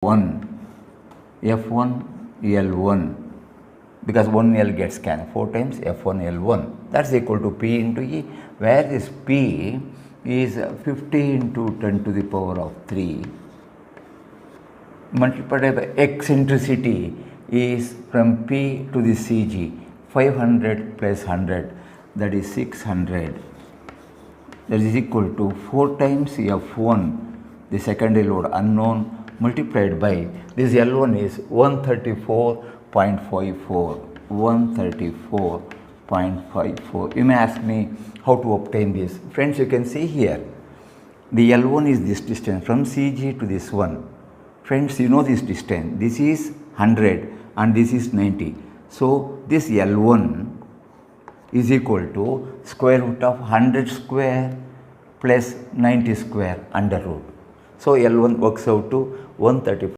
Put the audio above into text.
1 F1 L1 because 1L gets scanned 4 times F1 L1, that's equal to P into E, where this P is 50 into 10 to the power of 3 multiplied by eccentricity is from P to the CG 500 plus 100, that is 600, that is equal to 4 times F1, the secondary load unknown, multiplied by this L1 is 134.54. 134.54. You may ask me how to obtain this. Friends, you can see here the L1 is this distance from CG to this one. Friends, you know this distance. This is 100 and this is 90. So this L1 is equal to square root of 100 square plus 90 square under root. So L1 works out to 134.